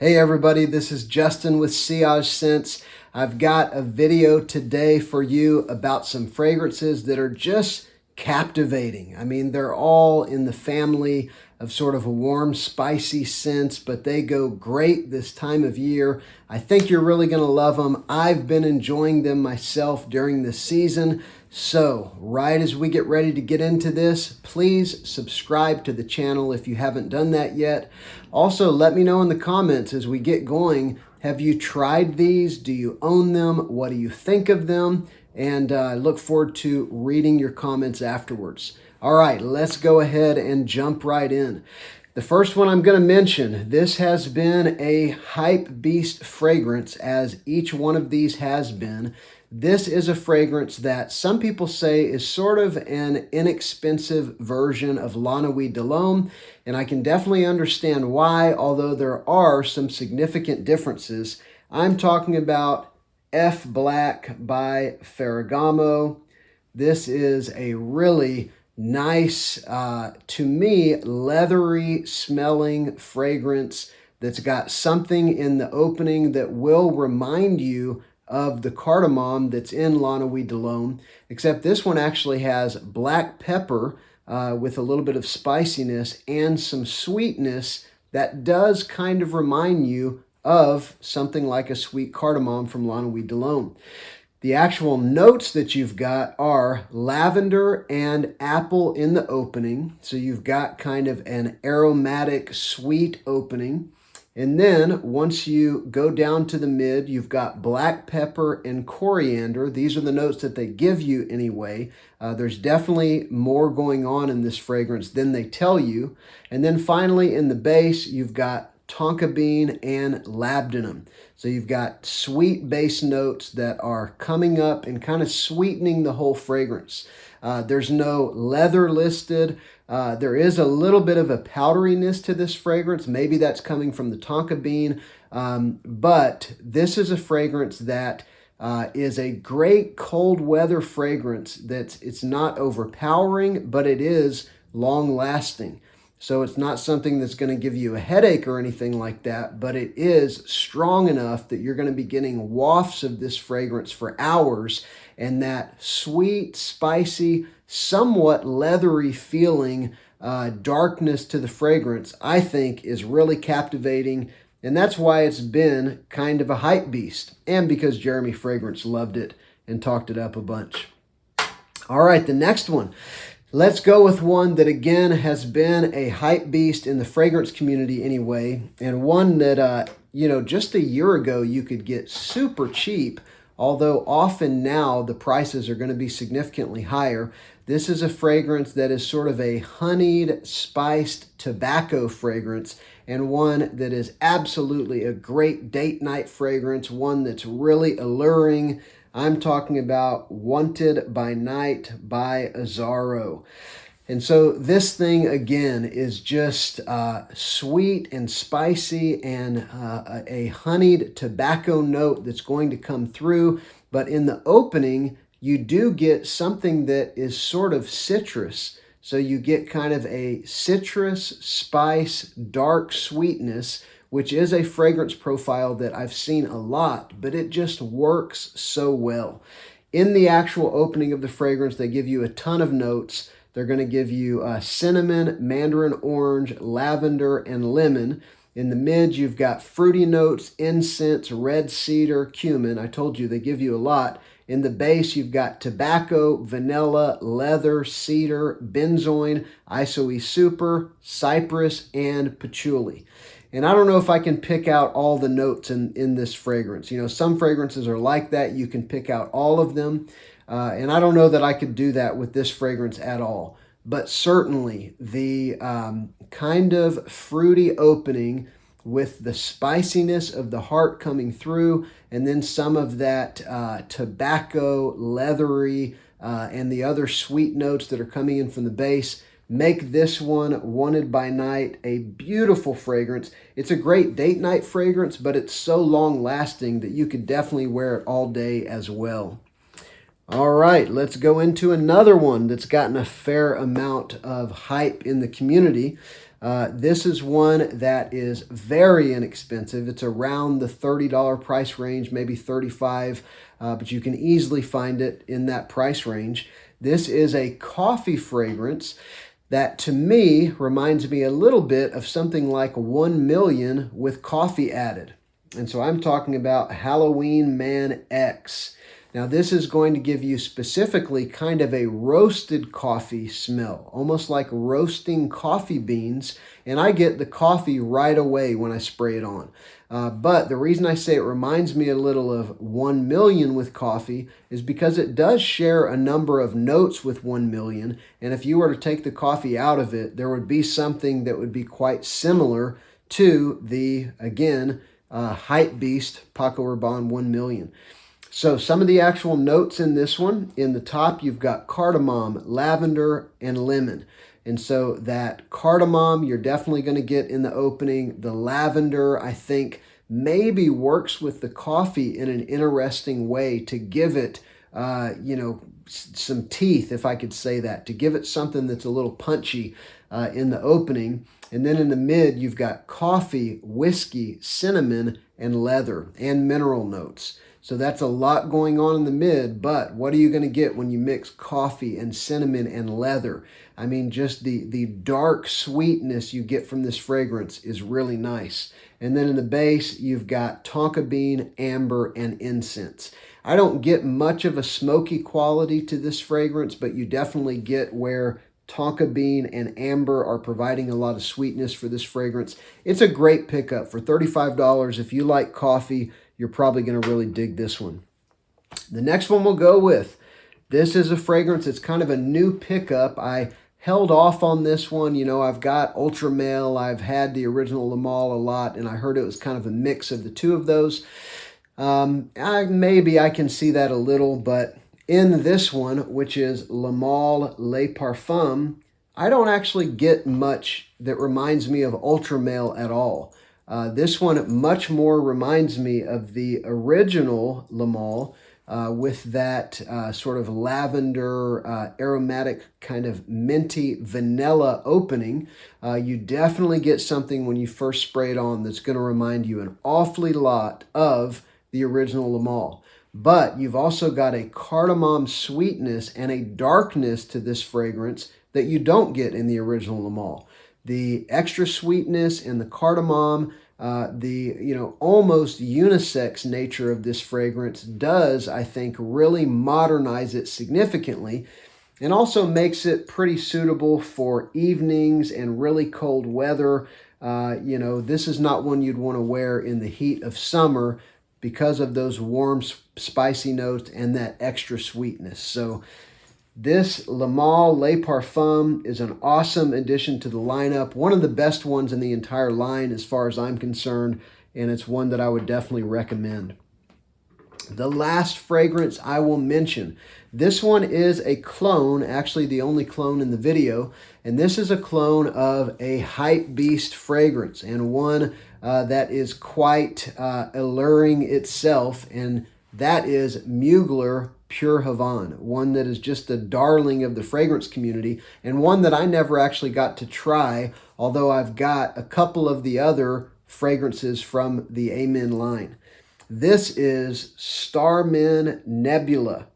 Hey everybody, this is Justin with Sillage Scents. I've got a video today for you about some fragrances that are just captivating. I mean, they're all in the family of sort of a warm, spicy scents, but they go great this time of year. I think you're really going to love them. I've been enjoying them myself during the season. So, right as we get ready to get into this, please subscribe to the channel if you haven't done that yet. Also, let me know in the comments as we get going, have you tried these? Do you own them? What do you think of them? And I look forward to reading your comments afterwards. All right, let's go ahead and jump right in. The first one I'm going to mention, this has been a hype beast fragrance, as each one of these has been. This is a fragrance that some people say is sort of an inexpensive version of La Nuit de l'Homme, and I can definitely understand why, although there are some significant differences. I'm talking about F Black by Ferragamo. This is a really nice, to me, leathery smelling fragrance that's got something in the opening that will remind you of the cardamom that's in La Nuit de l'Homme, except this one actually has black pepper with a little bit of spiciness and some sweetness that does kind of remind you of something like a sweet cardamom from La Nuit de l'Homme. The actual notes that you've got are lavender and apple in the opening. So you've got kind of an aromatic, sweet opening. And then once you go down to the mid, you've got black pepper and coriander. These are the notes that they give you anyway. There's definitely more going on in this fragrance than they tell you. And then finally in the base, you've got tonka bean and labdanum. So you've got sweet base notes that are coming up and kind of sweetening the whole fragrance. There's no leather listed. There is a little bit of a powderiness to this fragrance. Maybe that's coming from the tonka bean. But this is a fragrance that is a great cold weather fragrance. It's not overpowering, but it is long lasting. So it's not something that's going to give you a headache or anything like that, but it is strong enough that you're going to be getting wafts of this fragrance for hours, and that sweet, spicy, somewhat leathery feeling darkness to the fragrance, I think, is really captivating, and that's why it's been kind of a hype beast, and because Jeremy Fragrance loved it and talked it up a bunch. All right, the next one. Let's go with one that, again, has been a hype beast in the fragrance community anyway, and one that, just a year ago you could get super cheap, although often now the prices are going to be significantly higher. This is a fragrance that is sort of a honeyed, spiced tobacco fragrance, and one that is absolutely a great date night fragrance, one that's really alluring. I'm talking about Wanted by Night by Azzaro. And so this thing, again, is just sweet and spicy and a honeyed tobacco note that's going to come through. But in the opening, you do get something that is sort of citrus. So you get kind of a citrus, spice, dark sweetness, which is a fragrance profile that I've seen a lot, but it just works so well. In the actual opening of the fragrance, they give you a ton of notes. They're going to give you cinnamon, mandarin orange, lavender, and lemon. In the mid, you've got fruity notes, incense, red cedar, cumin. I told you they give you a lot. In the base, you've got tobacco, vanilla, leather, cedar, benzoin, isoe super, cypress, and patchouli. And I don't know if I can pick out all the notes in this fragrance. Some fragrances are like that. You can pick out all of them. And I don't know that I could do that with this fragrance at all. But certainly the kind of fruity opening with the spiciness of the heart coming through, and then some of that tobacco, leathery, and the other sweet notes that are coming in from the base, make this one, Wanted by Night, a beautiful fragrance. It's a great date night fragrance, but it's so long lasting that you could definitely wear it all day as well. All right, let's go into another one that's gotten a fair amount of hype in the community. This is one that is very inexpensive. It's around the $30 price range, maybe $35, but you can easily find it in that price range. This is a coffee fragrance that to me reminds me a little bit of something like 1 Million with coffee added. And so I'm talking about Halloween Man X. Now this is going to give you specifically kind of a roasted coffee smell, almost like roasting coffee beans, and I get the coffee right away when I spray it on. But the reason I say it reminds me a little of 1 Million with coffee is because it does share a number of notes with 1 Million, and if you were to take the coffee out of it, there would be something that would be quite similar to the, again, hype beast Paco Rabanne 1 Million. So some of the actual notes in this one, in the top you've got cardamom, lavender, and lemon. And so that cardamom you're definitely going to get in the opening. The lavender, I think, maybe works with the coffee in an interesting way to give it, some teeth, if I could say that, to give it something that's a little punchy in the opening. And then in the mid, you've got coffee, whiskey, cinnamon, and leather, and mineral notes. So that's a lot going on in the mid, but what are you going to get when you mix coffee and cinnamon and leather? I mean, just the dark sweetness you get from this fragrance is really nice. And then in the base, you've got tonka bean, amber, and incense. I don't get much of a smoky quality to this fragrance, but you definitely get where tonka bean and amber are providing a lot of sweetness for this fragrance. It's a great pickup for $35. If you like coffee, you're probably going to really dig this one. The next one we'll go with. This is a fragrance that's kind of a new pickup. I held off on this one. You know, I've got Ultra Male. I've had the original Le Male a lot, and I heard it was kind of a mix of the two of those. Maybe I can see that a little, but in this one, which is Le Male Le Parfum, I don't actually get much that reminds me of Ultra Male at all. This one much more reminds me of the original Le Male with that sort of lavender, aromatic, kind of minty vanilla opening. You definitely get something when you first spray it on that's going to remind you an awfully lot of the original Le Male. But you've also got a cardamom sweetness and a darkness to this fragrance that you don't get in the original Le Male. The extra sweetness and the cardamom, almost unisex nature of this fragrance does, I think, really modernize it significantly, and also makes it pretty suitable for evenings and really cold weather. This is not one you'd want to wear in the heat of summer because of those warm, spicy notes and that extra sweetness. So this Le Male Le Parfum is an awesome addition to the lineup. One of the best ones in the entire line as far as I'm concerned, and it's one that I would definitely recommend. The last fragrance I will mention. This one is a clone, actually the only clone in the video, and this is a clone of a hype beast fragrance, and one that is quite alluring itself, and that is Mugler Pure Havane, one that is just a darling of the fragrance community, and one that I never actually got to try, although I've got a couple of the other fragrances from the Men line. This is Men Nebula,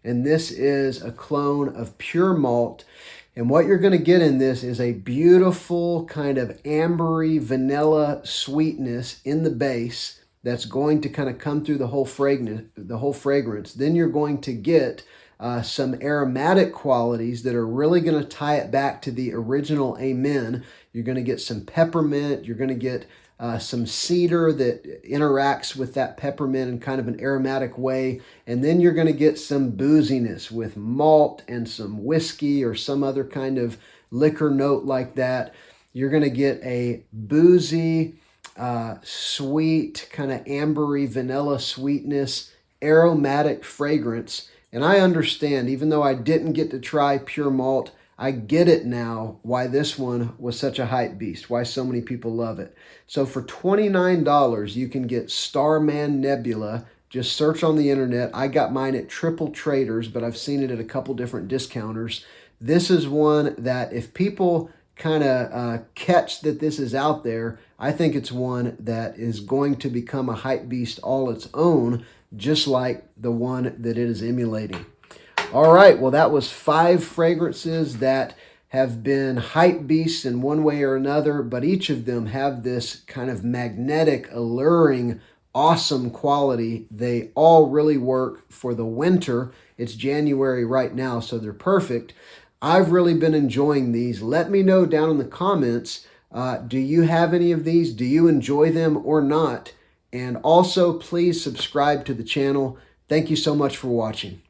and this is a clone of pure malt. And what you're going to get in this is a beautiful kind of ambery vanilla sweetness in the base that's going to kind of come through the whole fragrance. Then you're going to get some aromatic qualities that are really going to tie it back to the original Amen. You're going to get some peppermint. You're going to get some cedar that interacts with that peppermint in kind of an aromatic way. And then you're going to get some booziness with malt and some whiskey or some other kind of liquor note like that. You're going to get a boozy, sweet, kind of ambery vanilla sweetness, aromatic fragrance. And I understand, even though I didn't get to try pure malt, I get it now why this one was such a hype beast, why so many people love it. So for $29, you can get Men Nebula Just search on the internet. I got mine at Triple Traders, but I've seen it at a couple different discounters. This is one that if people kind of catch that this is out there, I think it's one that is going to become a hype beast all its own, just like the one that it is emulating. All right, well, that was 5 fragrances that have been hype beasts in one way or another, but each of them have this kind of magnetic, alluring, awesome quality. They all really work for the winter. It's January right now, so they're perfect. I've really been enjoying these. Let me know down in the comments, do you have any of these? Do you enjoy them or not? And also, please subscribe to the channel. Thank you so much for watching.